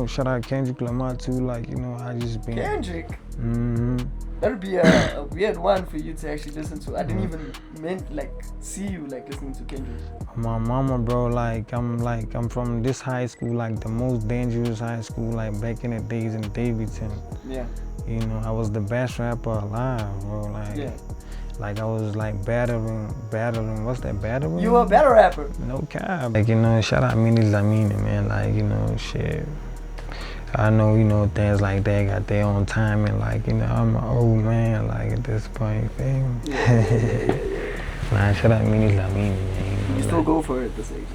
shout out Kendrick Lamar too. Like, I just been. Kendrick? Mm-hmm. That'd be a weird one for you to actually listen to. I didn't even see you listening to Kendrick. My mama, bro, I'm from this high school, like the most dangerous high school, like back in the days in Davidson. Yeah. I was the best rapper alive, bro. Like I was like battling. What's that, battling? You were a battle rapper. No cap. Like, shout out Dlamini, man. Like, shit. I know, things like that got their own time, and like, I'm an old man, like at this point, you feel me? Yeah. Nah, shout out Dlamini, man. You still go for it this age.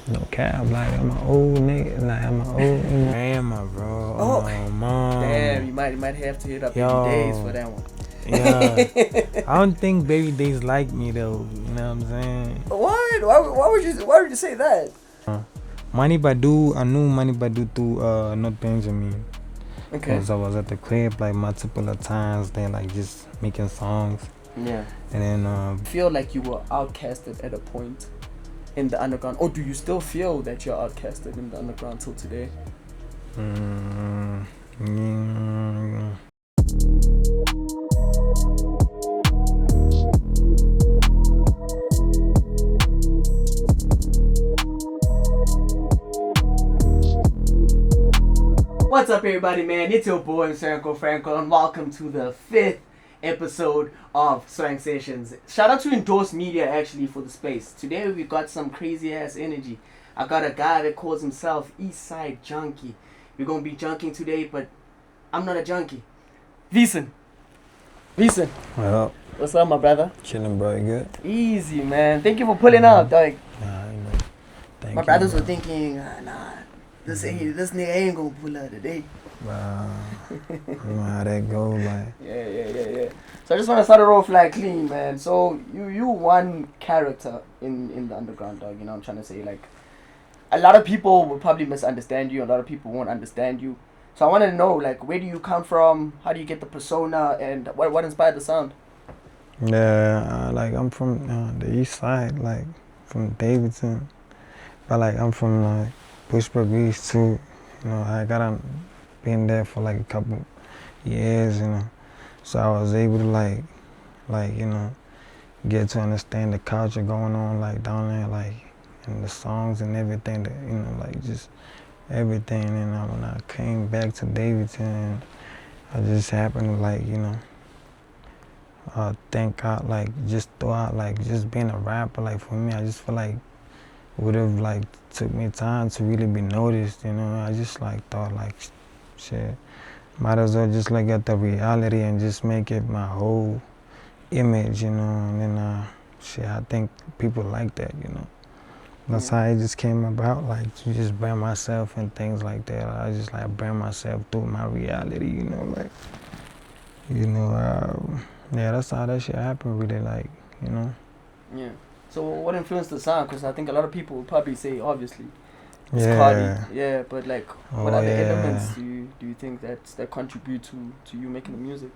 No cap, like I'm an old nigga, like I'm an old grandma, bro. Oh, mom. Damn, you might have to hit up Baby Days for that one. Yeah. I don't think Baby Days like me though. You know what I'm saying? What? Why would you say that? Money Badu, I knew Money Badu through North Benjamin. Okay. Because I was at the crib like multiple of times, then like just making songs. Yeah. And then feel like you were outcasted at a point in the underground, or do you still feel that you're outcasted in the underground till today? What's up, everybody, man? It's your boy Franco, and welcome to the 5th episode of Swang Sessions. Shout out to Endorse Media actually for the space. Today we got some crazy ass energy. I got a guy that calls himself East Side Junkie. We're gonna be junking today, but I'm not a junkie. Vson. well, What's up, my brother? chilling, bro. You good? Easy, man. Thank you for pulling up, dog. Nah, thank My you, brothers bro. were thinking, this nigga ain't gonna pull out today. You know how that go, like. Yeah. So I just want to start it off like clean, man. So you one character in the underground, dog. You know what I'm trying to say? Like, a lot of people will probably misunderstand you. A lot of people won't understand you. So I want to know, like, where do you come from? How do you get the persona? And what inspired the sound? Yeah, like I'm from the East Side, like from Davidson. But like I'm from like Bushbuck East too. I gotta been there for like a couple years, So I was able to like get to understand the culture going on like down there, like and the songs and everything that like just everything. And when I came back to Davidson, I just happened to like think out like just throughout like just being a rapper. Like for me, I just feel like would have like took me time to really be noticed. I just like thought like shit, might as well just like get the reality and just make it my whole image, and then I think people like that, That's how it just came about, like to just brand myself and things like that. I just like brand myself through my reality, yeah, that's how that shit happened, really, like, Yeah. So what influenced the sound? Because I think a lot of people will probably say, obviously, it's Yeah. Cardi. Yeah, but like, what other yeah. elements do you think that contribute to you making the music?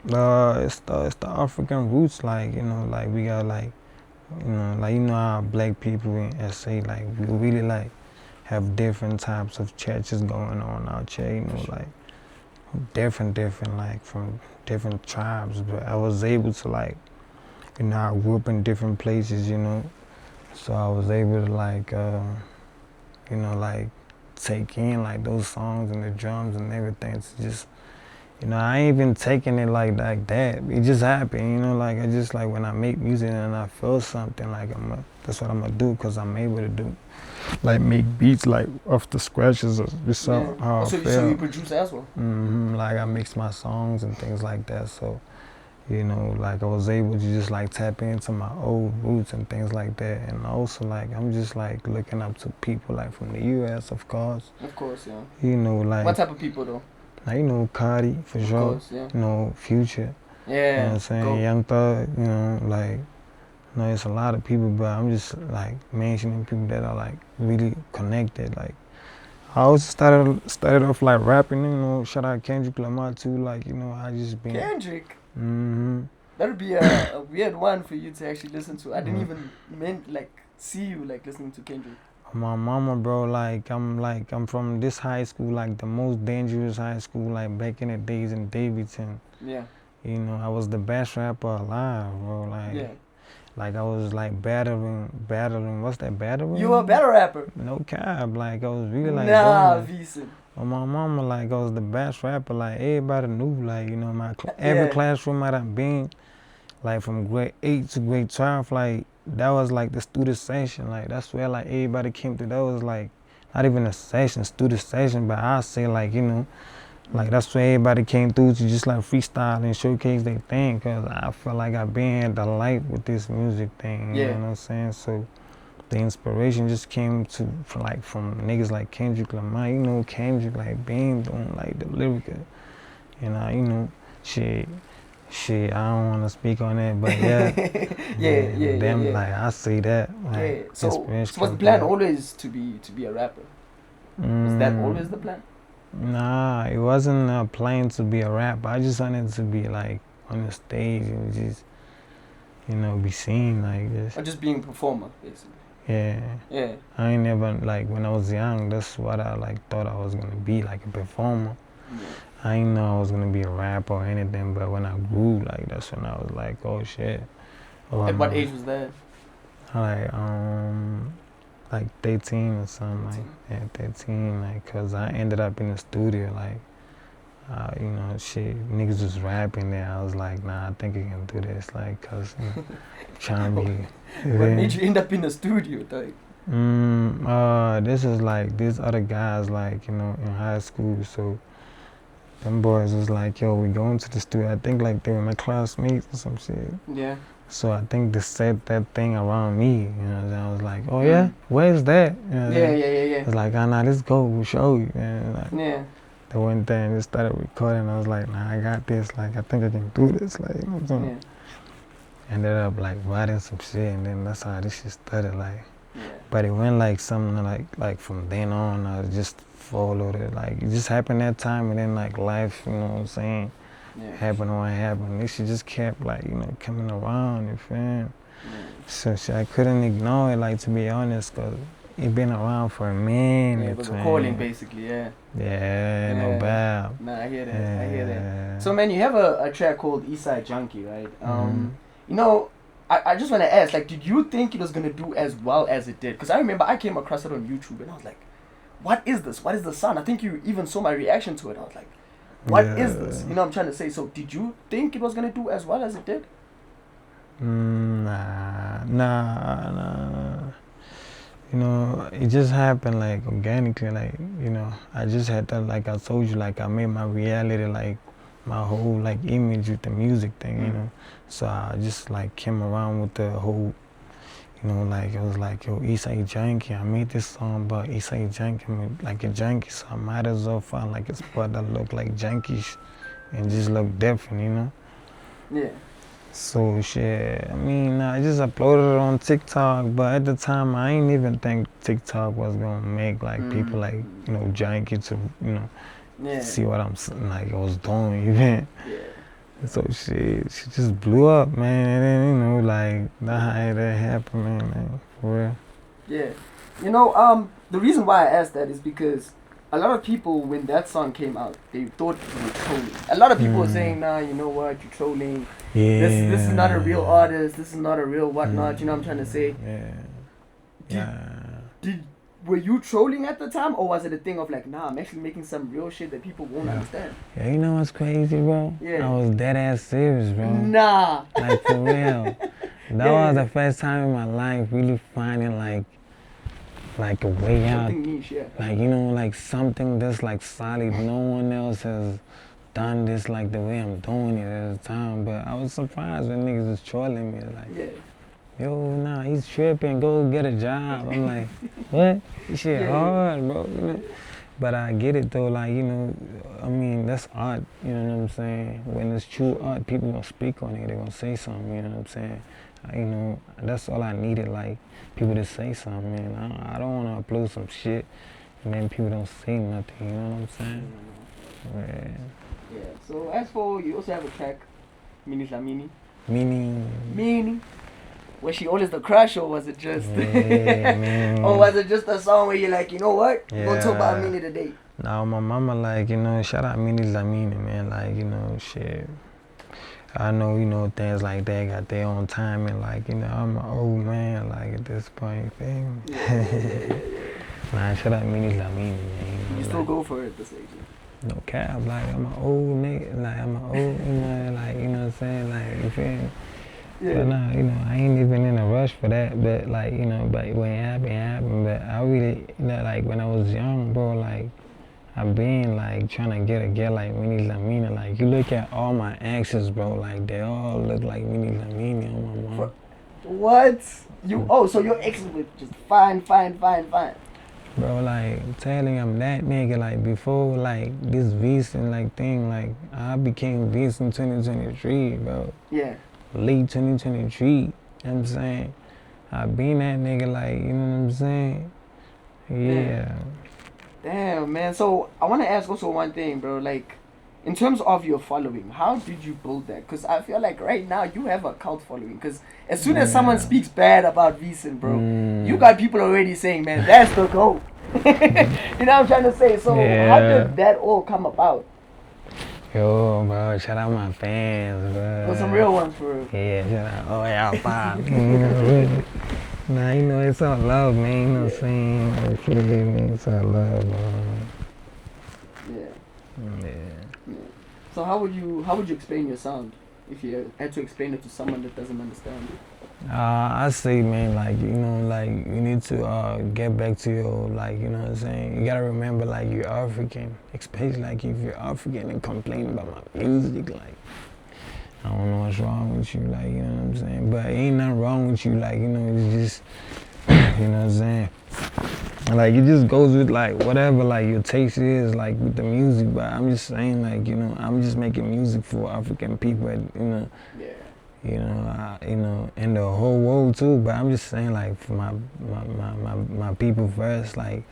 It's the African roots, like, like we got like, how black people in SA, like we really like have different types of churches going on out here, like different, like from different tribes. But I was able to like, I grew up in different places, so I was able to like, like take in like those songs and the drums and everything. It's just, I ain't even taking it like that. It just happened, like I just like when I make music and I feel something, like that's what I'm gonna do, because I'm able to do, like make beats like off the scratches or just how I feel. So you produce as well? Like I mix my songs and things like that. So, like I was able to just like tap into my old roots and things like that. And also like I'm just like looking up to people like from the US, of course. Of course, yeah. Like what type of people though? Like, Cardi for sure. Of course, yeah. Future. Yeah. You know what I'm saying? Young Thug, like it's a lot of people, but I'm just like mentioning people that are like really connected. Like I also started off like rapping, shout out Kendrick Lamar too, like, I just been Kendrick? That would be a weird one for you to actually listen to. I didn't even see you like listening to Kendrick. My mama, bro, I'm from this high school, like the most dangerous high school, like back in the days in Davidson. Yeah. You know, I was the best rapper alive, bro. Yeah. Like I was like battling. What's that, battling? You were a battle rapper. No cap. Like I was really like Nah, going. Vson. My mama, like I was the best rapper. Like everybody knew. Like you know, every Yeah. classroom I done been, like from grade 8 to grade 12, like that was like the student session. Like that's where like everybody came to. That was like not even a session, student session, but I say like you know. Like that's where everybody came through to just like freestyle and showcase their thing, cause I feel like I've been at the light with this music thing, you know what I'm saying? So the inspiration just came from niggas like Kendrick Lamar, you know, Kendrick like being doing like the lyrical, you know, shit, I don't want to speak on that, but yeah, like I see that. Like, So was the plan always to be a rapper? Was that always the plan? Nah, it wasn't a plan to be a rapper. I just wanted to be like on the stage and just, you know, be seen like this. Or just being a performer, basically. Yeah. I ain't never, like when I was young, that's what I like thought I was gonna be, like a performer. Yeah. I didn't know I was gonna be a rapper or anything, but when I grew, like that's when I was like, oh shit. At what age was that? Like 13 or something, 13, like, cause I ended up in the studio, like, you know, shit, niggas was rapping there. I was like, nah, I think I can do this, like, cause I'm trying to be. What made you end up in the studio, like? This is like, these other guys, like, you know, in high school, so them boys was like, yo, we going to the studio. I think like they were my classmates or some shit. Yeah. So I think they said that thing around me, you know. I was like, oh yeah, where's that? You know, yeah. It's like, oh nah, let's go, we'll show you. Like, yeah. They went there and just started recording. I was like, nah, I got this. Like, I think I can do this. Like, you know what I'm saying? Yeah. Ended up like writing some shit, and then that's how this shit started. Like, but it went like something like from then on, I just followed it. Like, it just happened that time, and then like life, you know what I'm saying? Happened what happened. This shit just kept like, you know, coming around, you feel me? So shit, I couldn't ignore it, like, to be honest, cause it been around for a minute. Yeah, it was a calling, basically, yeah. Yeah, no bad. Nah, I hear that. So man, you have a track called East Side Junkie, right? You know, I just want to ask, like, did you think it was gonna do as well as it did? Because I remember I came across it on YouTube and I was like, what is this? What is the sound? I think you even saw my reaction to it. I was like, what is this? You know what I'm trying to say? So did you think it was gonna do as well as it did? Nah. You know, it just happened like organically, like, you know, I just had to, like I told you, like I made my reality, like my whole like image with the music thing, you know. So I just like came around with the whole, you know, like it was like, yo, East Side Junkie. I made this song about East Side Junkie, I mean, like a junkie, so I might as well find like a spot that look like junkies and just look different, you know. Yeah. So shit, I mean, I just uploaded it on TikTok, but at the time I ain't even think TikTok was gonna make like people like, you know, junkie to, you know, see what I'm like I was doing, you know. So she just blew up, man, and then, you know, like that's how that happened, man, for real. Yeah, you know, the reason why I asked that is because a lot of people, when that song came out, they thought you were trolling. A lot of people were saying, nah, you know what, you're trolling. Yeah. This is not a real artist. This is not a real whatnot. You know what I'm trying to say? Were you trolling at the time, or was it a thing of like, nah, I'm actually making some real shit that people won't understand? Yeah, you know what's crazy, bro? I was dead ass serious, bro. Nah. Like, for real. That was the first time in my life really finding like a way out. Something niche, like, you know, like something that's like solid. No one else has done this like the way I'm doing it at the time. But I was surprised when niggas was trolling me, like, yo, nah, he's tripping, go get a job. I'm like, what? This shit hard, bro, you know? But I get it though, like, you know, I mean, that's art, you know what I'm saying? When it's true art, people gonna speak on it, they gonna say something, you know what I'm saying? You know, that's all I needed, like, people to say something, man. I don't wanna upload some shit and then people don't say nothing, you know what I'm saying? Yeah, so as for, you also have a track, Dlamini. Meaning? Was she always the crush, or was it just, Yeah, man. or was it just a song where you're like, you know what, Yeah. gonna talk about Mini today? Now my mama like, you know, shout out Mini Dlamini, man. Like, you know, shit. I know, you know, things like that got their own time, and like, you know, I'm an old man, like at this point, you feel me? Nah, shout out Mini Dlamini, man. You still go for it this age. No cap, like I'm an old nigga, like I'm an old, you know, like, you know what I'm saying, like, you feel me? Yeah. But nah, you know, I ain't even in a rush for that, but like, you know, but when it happened, but I really, you know, like when I was young, bro, like, I've been like trying to get a girl like Mini Dlamini. Like you look at all my exes, bro, like they all look like Mini Dlamini on my mom. What? So your ex was just fine. Bro, like I'm telling you, I'm that nigga. Like before, like this Vson like thing, like I became Vson 2023, bro. Yeah. Late 2023. You know what I'm saying? I been that nigga, like, you know what I'm saying? Yeah. Damn, man. So I want to ask also one thing, bro. Like, in terms of your following, how did you build that? Because I feel like right now you have a cult following. Because as soon as someone speaks bad about Vson, bro, you got people already saying, man, that's the GOAT. You know what I'm trying to say? So how did that all come about? Yo, bro, shout out my fans, bro. For some real ones, bro. Yeah, shout out. Oh, yeah, pop. Nah, you know, it's all love, man. You know what I'm saying? You feel me? It's all love, bro. Yeah. So how would you explain your sound if you had to explain it to someone that doesn't understand it? I say, man, like, you know, like, you need to get back to your, like, you know what I'm saying? You gotta remember, like, you're African, especially, like, if you're African and complain about my music, like, I don't know what's wrong with you, like, you know what I'm saying? But ain't nothing wrong with you, like, you know, it's just, you know what I'm saying? Like, it just goes with, like, whatever, like, your taste is, like, with the music, but I'm just saying, like, you know, I'm just making music for African people, you know? Yeah. You know, in the whole world too. But I'm just saying, like, for my people first, like,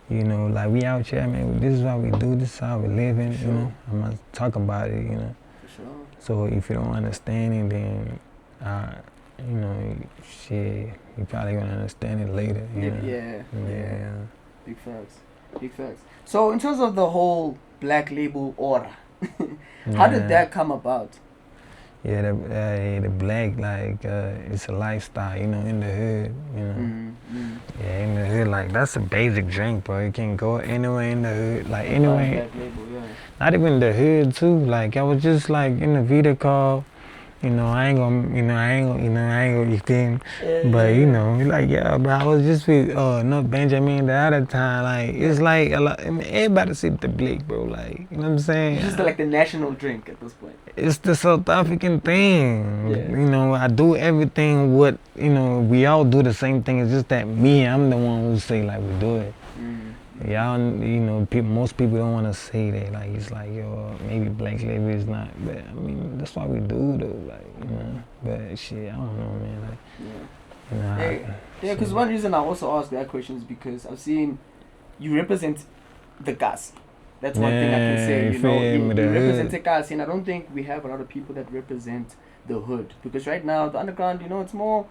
you know, like we out here, man. This is what we do. This is how we living. You know, I'm gonna talk about it. You know. For sure. So if you don't understand it, then, you know, shit, you probably gonna understand it later. You know? Yeah. Big facts. So in terms of the whole black label aura, how did that come about? Yeah, the black, like, it's a lifestyle, you know, in the hood, you know. Yeah, in the hood, like, that's a basic drink, bro. You can go anywhere in the hood, like, anywhere. Not even the hood, too. Like, I was just, like, in the video call, you know, I ain't gonna, you feel me? But, you know, like, yeah, bro, I was just with, no, Benjamin the other time, like, it's like, a lot, I mean, everybody sip the black, bro, like, you know what I'm saying? It's just like the national drink at this point. It's the South African thing. You know, I do everything what, you know, we all do the same thing. It's just that I'm the one who say, like, we do it. Y'all, you know, most people don't want to say that. Like, it's like, yo, maybe black label is not. But, I mean, that's what we do, though. Like, you know. But, shit, I don't know, man. Like, you know, because one reason I also ask that question is because I've seen you represent the gas. That's one thing I can say, you know, you represent the gas, and I don't think we have a lot of people that represent the hood, because right now the underground, you know, it's more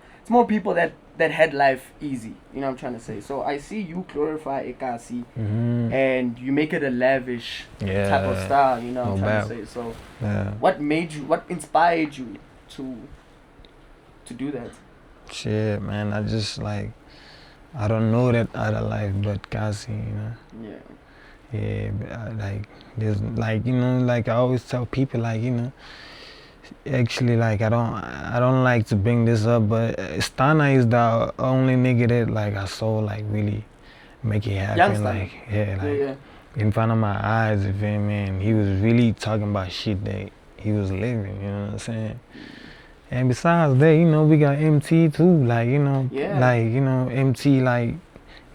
people that had life easy, you know what I'm trying to say. So I see you glorify Ekasi, and you make it a lavish type of style, you know what I'm trying to say. So what inspired you to do that? Shit, man, I just, like, I don't know that other life but Kasi, you know. Yeah, but like, there's, like, you know, like, I always tell people, like, you know, actually, like, I don't like to bring this up, but Stana is the only nigga that, like, I saw, like, really make it happen, like, in front of my eyes, you feel me? And he was really talking about shit that he was living, you know what I'm saying? And besides that, you know, we got MT too, like, you know, like, you know, MT, like,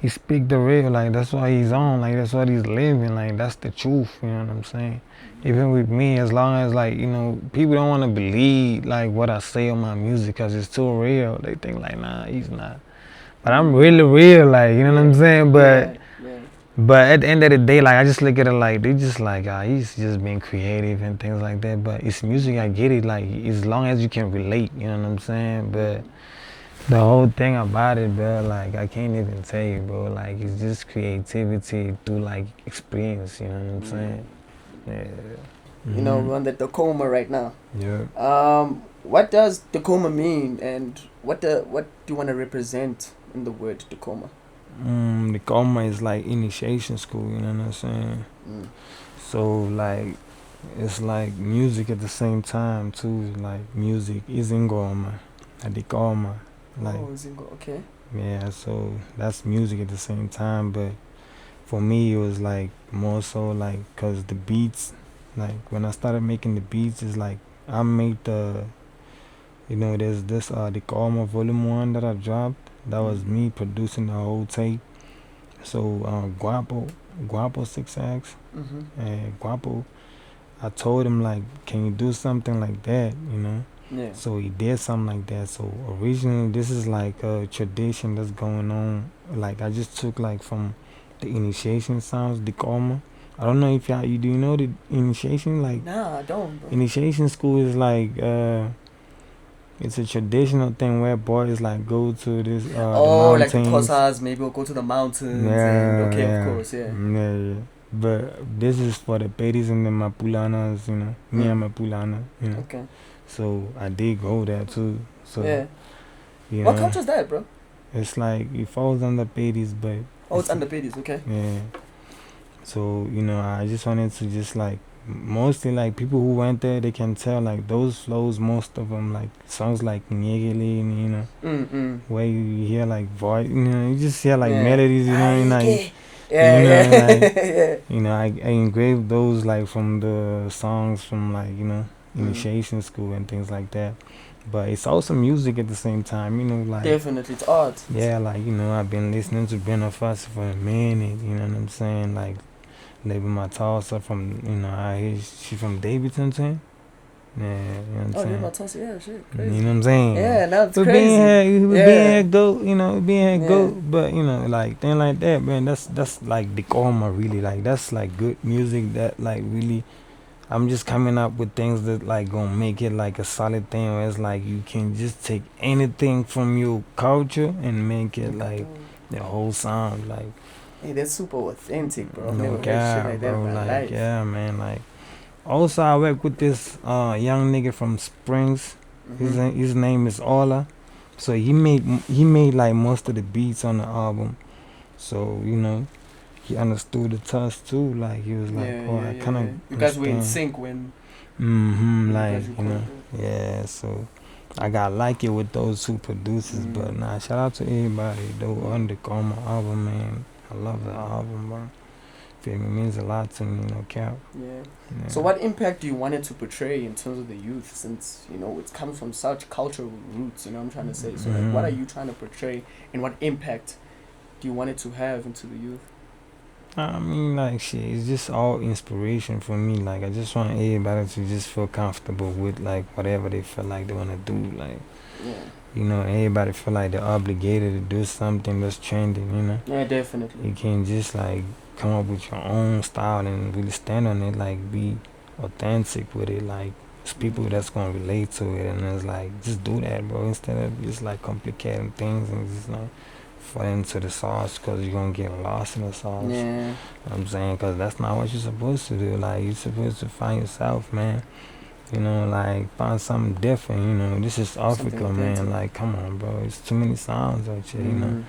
he speak the real, like, that's what he's on, like, that's what he's living, like, that's the truth, you know what I'm saying? Even with me, as long as, like, you know, people don't want to believe, like, what I say on my music because it's too real. They think, like, nah, he's not. But I'm really real, like, you know what I'm saying? But at the end of the day, like, I just look at it like, they just like, he's just being creative and things like that. But it's music, I get it, like, as long as you can relate, you know what I'm saying? But The whole thing about it, bro, like I can't even tell you, bro. Like it's just creativity through like experience. You know what I'm saying? Yeah. You know, we're on the Dacoma right now. Yeah. What does Dacoma mean, and what do you want to represent in the word Dacoma? Dacoma is like initiation school. You know what I'm saying? So like it's like music at the same time too. Like music is ingoma, Dacoma. Like Okay. yeah, so that's music at the same time, but for me it was like more so like cause the beats, like when I started making the beats, it's like I made there's this the Dacoma Volume 1 that I dropped. That was me producing the whole tape. So Guapo 6X and Guapo, I told him like, can you do something like that, you know? Yeah. So he did something like that. So originally this is like a tradition that's going on. Like I just took like from the initiation sounds, Dacoma. I don't know if you do you know the initiation? Like Nah, I don't, bro. initiation school is like it's a traditional thing where boys like go to this the Like the mountains. Kosas, maybe we'll go to the mountains Yeah. of course, yeah. Yeah. But this is for the Pedis and the Mapulanas, you know. Me and Mapulana, you know. Okay. So I did go there too. So Yeah. you What know, culture is that, bro? it's like it falls under Pedis, but It's under Pedis, okay. yeah. So I just wanted to just like mostly like people who went there, they can tell like those flows, most of them like sounds like Nyegeli, you know, where you hear like voice, you just hear like melodies, like I engraved those like from the songs from like initiation school and things like that. But it's also music at the same time, like definitely it's art. Yeah, like I've been listening to Brenda Foster for a minute, you know what I'm saying? Like Label my Tulsa from I hear she from Davidson too. Yeah, you know what I'm saying? My Tulsa, yeah, shit, crazy. You know what I'm saying? Yeah, that's but crazy. Being here goat, being here goat, but like thing like that, man, that's like Dacoma really, like that's like good music that like really I'm just coming up with things that like gonna make it like a solid thing where it's like you can just take anything from your culture and make it like the whole sound like. Hey, that's super authentic, bro. No Never heard shit like that in my life. Yeah, man, like. Also, I work with this young nigga from Springs. His name is Ola. So he made like most of the beats on the album. So he understood the touch too. Like he was like, I kind of. You guys were in sync when. Like yeah. So I got like it with those two producers. But nah, shout out to everybody though on the Dacoma album, man. I love the album, bro. It means a lot to me, Cap. Yeah. So what impact do you want it to portray in terms of the youth, since it comes from such cultural roots, what I'm trying to say? So like, what are you trying to portray, and what impact do you want it to have into the youth? I mean, like shit, it's just all inspiration for me. Like I just want everybody to just feel comfortable with like whatever they feel like they want to do. Like everybody feel like they're obligated to do something that's trending. Yeah, definitely. You can't just like come up with your own style and really stand on it, like be authentic with it, like it's people that's gonna relate to it, and it's like just do that, bro, instead of just like complicating things and just like fall into the sauce, because you're gonna get lost in the sauce. Yeah. You know what I'm saying? Because that's not what you're supposed to do. Like you're supposed to find yourself, man. Like find something different. This is Africa, man. Like come on, bro, it's too many sounds out here.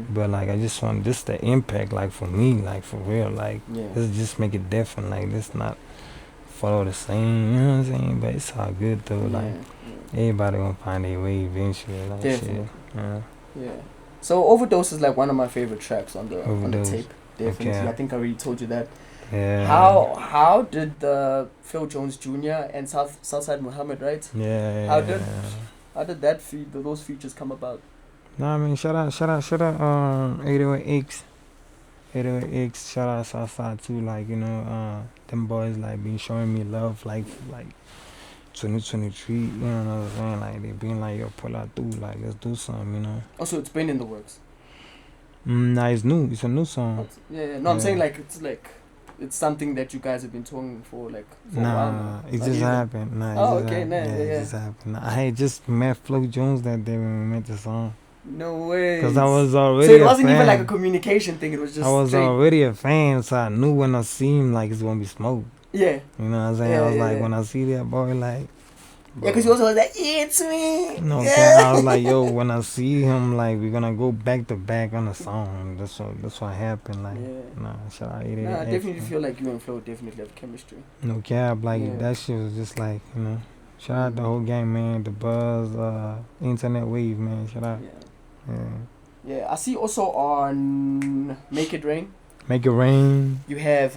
But like I just want just the impact, like for me, like for real, like let's just make it different. Like let's not follow the same, you know what I'm saying? But it's all good though. Like everybody gonna find their way eventually. Like definitely. Shit. Yeah. So Overdose is like one of my favorite tracks on the tape. Definitely. Okay. I think I already told you that. Yeah. How did Phil Jones Jr. and Southside Muhammad, right? Yeah. How did those features come about? Nah, I mean, shout out 808X. 808X, shout out Southside too. Like them boys like been showing me love like 2023. You know what I'm saying? Like they been like, yo, pull out through. Like let's do something. Also, it's been in the works. Nah, it's new. It's a new song. No, I'm saying it's something that you guys have been talking for a while now. It just happened. It just happened. I had just met Flo Jones that day when we made the song. No way. Cause I was already So it wasn't a fan. even like a communication thing. It was just. I was straight. already a fan, so I knew when I see him like it's gonna be smoke. Yeah. You know what I'm saying? Yeah, I was yeah, like, yeah. when I see that boy, like, Yeah, because he also was like, it's me. no, Yeah. I was like, yo, when I see him, like, we're gonna go back to back on the song. That's what happened. Like, Yeah. nah, shout out it. Nah, I definitely feel like you and Flo definitely have chemistry. No cap, like Yeah. that shit was just like, you know. Shout out the whole gang, man. The buzz, internet wave, man. Shout out. Yeah. Yeah, I see also on Make It Rain. Make it rain. You have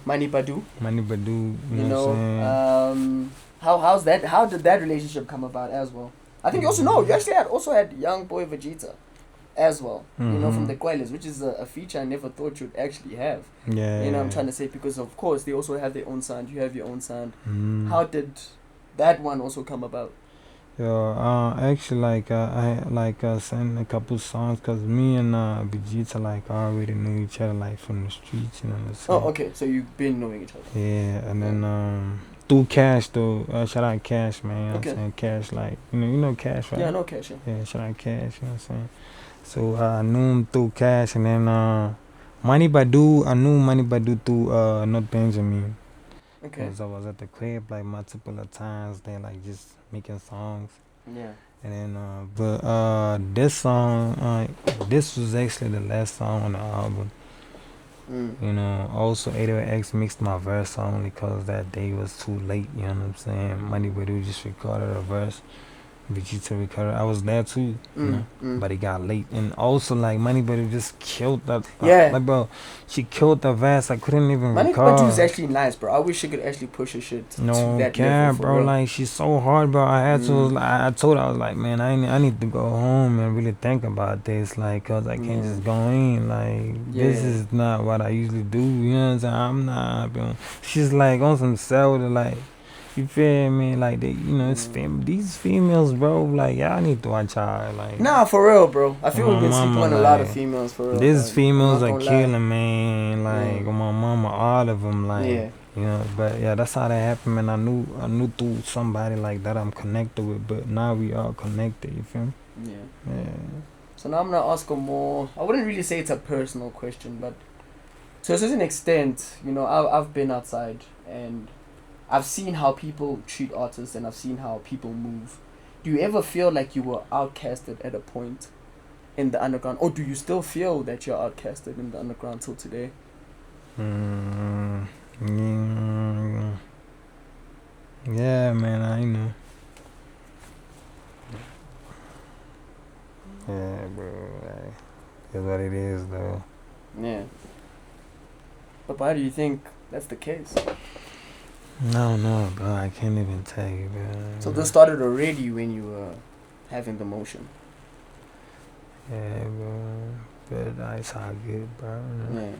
Mani Badu. Money Badu, You know, how did that relationship come about as well? I think you also know you actually had Young Boy Vegeta as well. You know, from the Quelas, which is a feature I never thought you'd actually have. Yeah. You know, I'm trying to say, because of course they also have their own sound. You have your own sound. How How did that one also come about? actually, I sent a couple songs because me and Vegeta like already knew each other like from the streets, you know what I'm saying? Oh, okay. So you've been knowing each other. Yeah, and then through Cash though, shout out Cash, man. Okay. I'm saying Cash, like you know Cash, right? Yeah, I know Cash. Yeah, shout out Cash, you know what I'm saying? So I knew him through Cash, and then Money Badu, I knew Money Badu through Not Benjamin. Okay. Cause I was at the crib like multiple of times, then like just making songs. Yeah. And then, this song, this was actually the last song on the album. You know, also 808X mixed my verse only cause that day was too late, you know what I'm saying? Money Badu just recorded a verse. Vegeta recorded. I was there too, you know, but it got late. And also, like, Money Badu just killed that. Yeah. Like, bro, she killed the verse. I couldn't even Mani record. Badu is actually nice, bro. I wish she could actually push her shit to No that cap, level, for bro. real. Like, she's so hard, bro. I had to. Like, I told her, I was like, man, I need to go home and really think about this, like, cause I can't just go in. Like, this Yeah. is not what I usually do. You know what I'm saying? I'm not. Bro. She's like on some soda, like. You feel me? Like they, you know, it's these females, bro. Like y'all need to watch out. Like Nah, for real, bro. I feel my we've been mama, sleeping on a lot of like, females, for real. these like, females I'm are not gonna lie. killing, man. Like my mama, all of them. Like Yeah. you know, but yeah, that's how that happened. And I knew through somebody like that I'm connected with. But now we all connected. You feel me? Yeah. Yeah. So now I'm gonna ask her more. I wouldn't really say it's a personal question, but to a certain extent, you know, I've been outside and I've seen how people treat artists and I've seen how people move. Do you ever feel like you were outcasted at a point in the underground, or do you still feel that you're outcasted in the underground till today? Yeah, man, I know. Yeah, bro. Like, it's what it is, though. Yeah. But why do you think that's the case? No, bro. I can't even tell you, bro. So this started already when you were having the motion. Yeah, bro. But it's all good, bro. Yeah.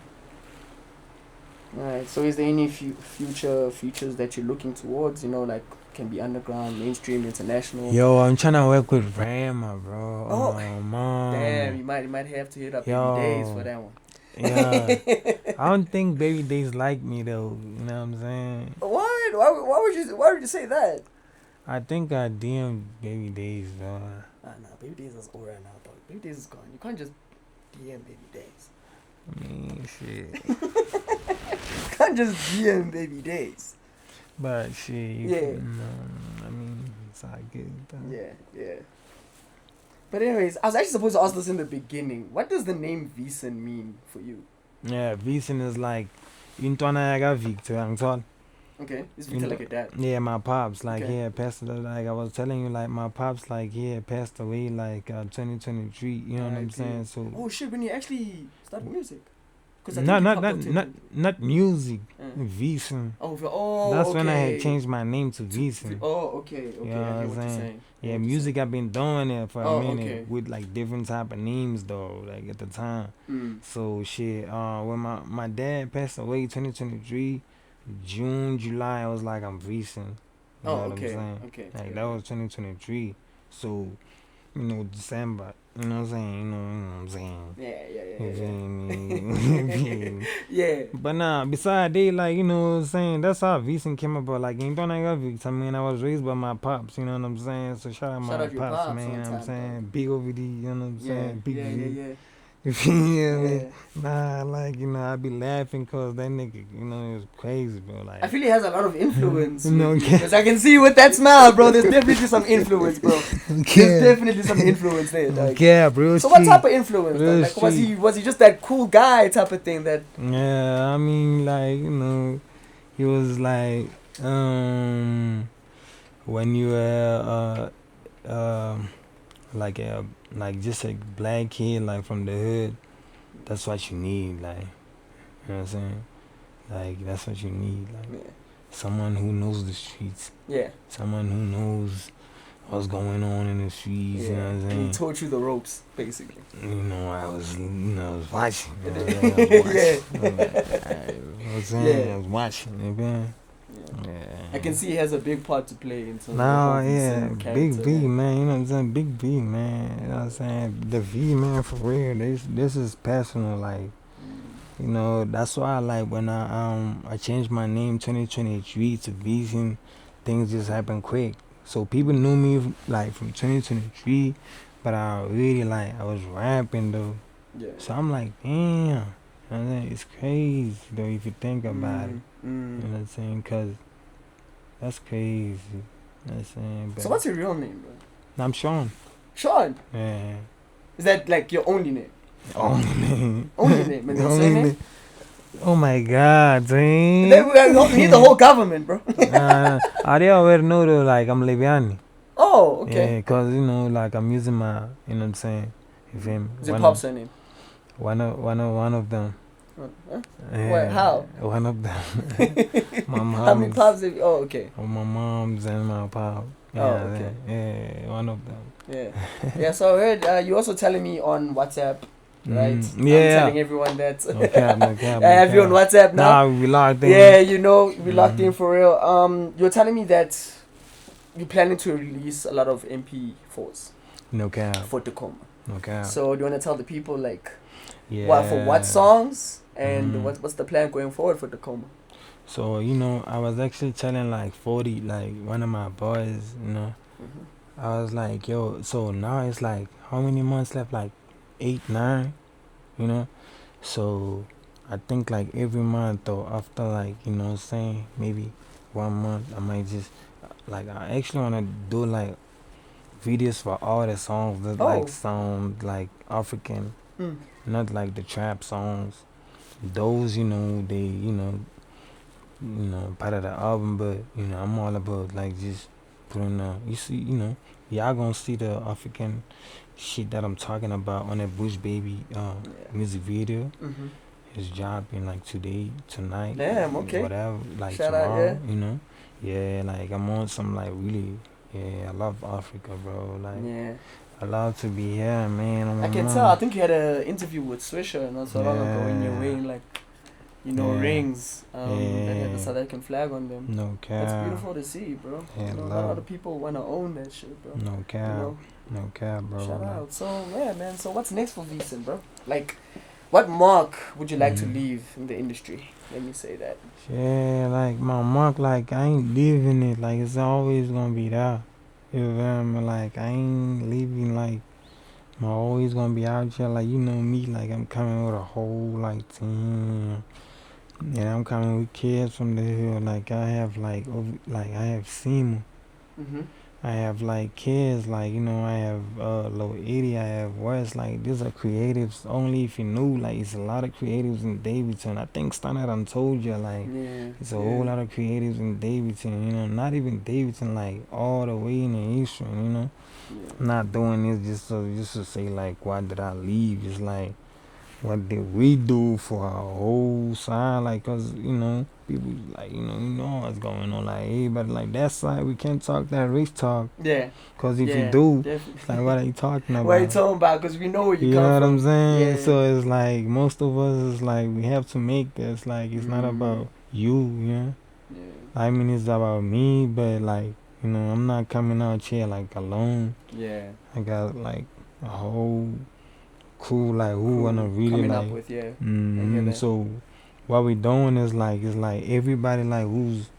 Alright, so is there any features that you're looking towards, you know, like can be underground, mainstream, international? Yo, I'm trying to work with Rama, bro. Oh, mom. damn, you might have to hit up Yo. Baby Days for that one. Yeah. I don't think Baby Days like me, though. You know what I'm saying? What? Why would you say that? I think I DM'd Baby Days, though. Nah, Baby Days is over now, dog. Baby Days is gone. You can't just DM Baby Days. I mean, shit. You can't just DM Baby Days. But shit, Yeah. I mean, it's all good, though. Yeah. But anyways, I was actually supposed to ask this in the beginning. What does the name Vson mean for you? Yeah, Vson is like, Intwana yaga Victor, I'm told. Okay, is Victor like a dad? Yeah, my pops, like, Okay. he had passed, like, I was telling you, like, my pops, like, he had passed away, like, 2023, you know what I'm R.I.P. saying? So, Oh shit, when you actually started music? 'Cause I think not, you not, popped not, up not, not music, Uh. Vson. Oh, That's okay. when I had changed my name to Vson. Oh, okay, You know I what hear I'm what you're saying? saying. Yeah, music, I've been doing it for Oh, a minute okay. with, like, different type of names, though, like, at the time. So, shit, when my dad passed away 2023, June, July, I was like, I'm Vson. You know what I'm saying? Okay. Like, that was 2023. So, December. You know what I'm saying? You know what I'm saying? Yeah. You feel me? Yeah. But nah, besides they like, you know what I'm saying, that's how Vson came about. Like ain't don't I got Vson. I mean I was raised by my pops, you know what I'm saying? So shout out Shout my out your pops, pops man, you on know what I'm time, saying? dog. Big OVD, you know what I'm Yeah. saying? Big V. Yeah. You feel me? Yeah. Nah, like, I be laughing cause that nigga, it was crazy, bro. Like I feel he has a lot of influence. No, Because I can see with that smile, bro. There's definitely some influence, bro. There's definitely some influence there, dog. Yeah, bro. So what type of influence? Real Like street. was he just that cool guy type of thing that? Yeah, I mean, like, he was like, when you like like just a black kid, like from the hood, that's what you need, like, you know what I'm saying? Like, that's what you need, like, Yeah. someone who knows the streets, Yeah. someone who knows what's going on in the streets, you know what I'm And he saying? taught you the ropes, basically. I was watching. Yeah. I was watching, man. Yeah. I can see he has a big part to play in terms of Nah, the whole yeah, Vson character, big V, man. You know what I'm saying? Big V, man. You know what I'm saying? The V, man, for real. This is personal, like. That's why like when I changed my name 2023 to Vson, things just happened quick. So people knew me like from 2023, but I really I was rapping though. Yeah. So I'm like, damn, it's crazy though if you think about it. You know what I'm saying? Cause that's crazy. You know what I'm saying? But So what's your real name, bro? I'm Sean. Sean. Yeah. Is that like your only name? Only name. Only name, and then Only surname? name. Oh my God, And man. then we need the whole government, bro. I already know though, like I'm Leviani. Oh, okay. Yeah, cause like I'm using my, you know what I'm saying. You feel me? Is it Pop's surname? One of them. Huh? Yeah, What? How? One of them. My How many mom's. Pops? Oh, okay. My mom's and my pop. Yeah, Oh, okay. Yeah, one of them. Yeah. Yeah. So I heard you also telling me on WhatsApp. Right. Yeah. I'm telling everyone that. No cap. I have you on WhatsApp now. Nah, we locked in. Yeah, we locked in for real. You're telling me that you're planning to release a lot of MP4s. No cap. For Dacoma. No cap. So do you want to tell the people like, yeah, for what songs and what's the plan going forward for Dacoma? So I was actually telling like 40, like one of my boys, I was like, yo, so now it's like how many months left? Like 8, 9, so I think like every month or after like saying maybe 1 month I might just like I actually want to do like videos for all the songs that like sound like African, not like the trap songs. Those they part of the album, but I'm all about like just putting you see y'all gonna see the African shit that I'm talking about on that Bush Baby music video. It's dropping like today, tonight. Damn, okay. Whatever, like Shout tomorrow, out, Yeah, like I'm on some like really, I love Africa, bro. Like, I love to be here, man. I can tell. I think you had an interview with Swisher not so long ago, and you're wearing like, rings that had the South African flag on them. No cap. That's beautiful to see, bro. Yeah, a lot of people want to own that shit, bro. No cap. No cap, bro. Shout out. So yeah, man. So what's next for Vson, bro? Like, what mark would you like to leave in the industry? Let me say that. Yeah, like my mark, like I ain't leaving it. Like it's always gonna be there. You feel me? Like I ain't leaving. Like I'm always gonna be out here. Like me. Like I'm coming with a whole like team. And I'm coming with kids from the hill. Like I have I have Seymour. I have like kids, like I have Low 80, I have West, like these are creatives only if you knew, like it's a lot of creatives in Davidson. I think Standard done told you, like it's a whole lot of creatives in Davidson, not even Davidson, like all the way in the Eastern, I'm not doing this just to say like why did I leave? It's like what did we do for our whole side? Like, cause people like what's going on. Like, hey, but like that side we can't talk that race talk. Yeah. Cause if you do, it's like what are you talking about? What are you talking about? Cause we know where you come from. You know what I'm saying? Yeah. So it's like most of us is like we have to make this. Like it's not about you, Yeah. I mean it's about me, but like you know, I'm not coming out here like alone. Yeah. I got like a whole crew like who Crew wanna really coming like. up with, yeah. I hear that. So what we doing is like everybody like who's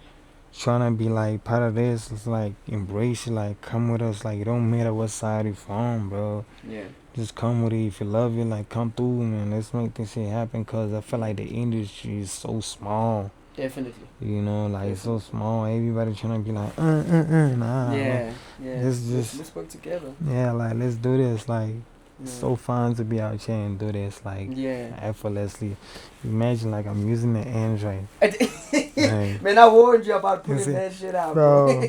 trying to be like part of this. It's like embrace it, like come with us. Like it don't matter what side you from, bro. Yeah. Just come with it. If you love it, like come through, man. Let's make this shit happen. Cause I feel like the industry is so small. Definitely. You know, like it's so Definitely. small. Everybody trying to be like, nah. Yeah. Yeah. Just let's work together. yeah, like let's do this. Like Yeah. it's so fun to be out here and do this, like Yeah. effortlessly. Imagine like I'm using the Android. Like, Man, I warned you about pulling see, that shit out, bro. bro.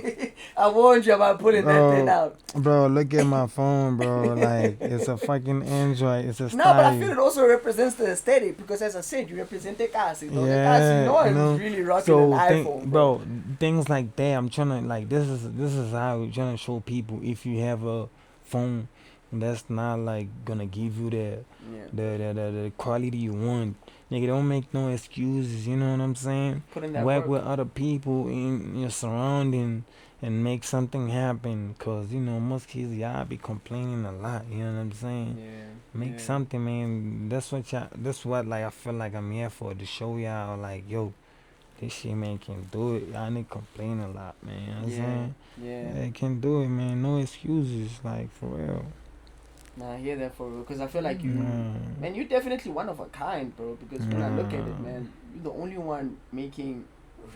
I warned you about pulling that thing out. Bro, look at my phone, bro. Like it's a fucking Android. It's a style. No, but I feel it also represents the aesthetic because, as I said, you represent the Kasi. Yeah, no one you know, is really rocking so an iPhone, bro. things like that. I'm trying to like this is how I'm trying to show people if you have a phone that's not like gonna give you the quality you want. Nigga, don't make no excuses. You know what I'm saying? Put in that Work work. with other people in your surrounding and make something happen. Cause you know most kids y'all be complaining a lot. You know what I'm saying? Yeah. Make something, man. That's what like I feel like I'm here for, to show y'all like, yo, this shit, man, can do it. Y'all nigga complain a lot, man. You know what I'm saying? Yeah. They can do it, man. No excuses, like for real. Nah, I hear that for real. Because I feel like you, Mm. man, you're definitely one of a kind, bro. Because when I look at it, man, you're the only one making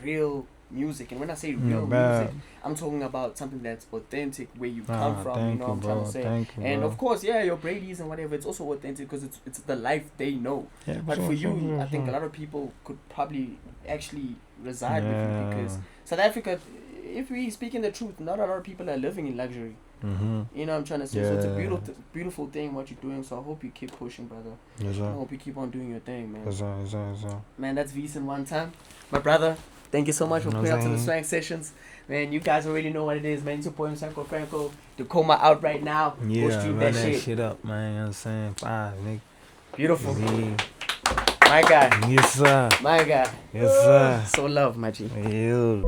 real music. And when I say real music, I'm talking about something that's authentic, where you come from. You know what I'm trying to say. And of course, yeah, your Brady's and whatever, it's also authentic because it's the life they know. Yeah, But for you, sure. I think a lot of people could probably actually reside with you because South Africa, if we speaking the truth, not a lot of people are living in luxury. You know what I'm trying to say? So it's a beautiful thing what you're doing. So I hope you keep pushing, brother. Yes, sir. I hope you keep on doing your thing, man. Yes, sir. Yes, sir. Yes, sir. Man, that's Vson one time. My brother, thank you so much for putting up to the Swang Sessions. Man, you guys already know what it is, man. 2.0 Sanko Franco, Dacoma out right now. Yeah, go stream run that shit. up, man. You know what I'm saying? 5, nigga. Beautiful. Yeah. My guy. Yes, sir. My guy. Yes, sir. So love, my G. Yeah.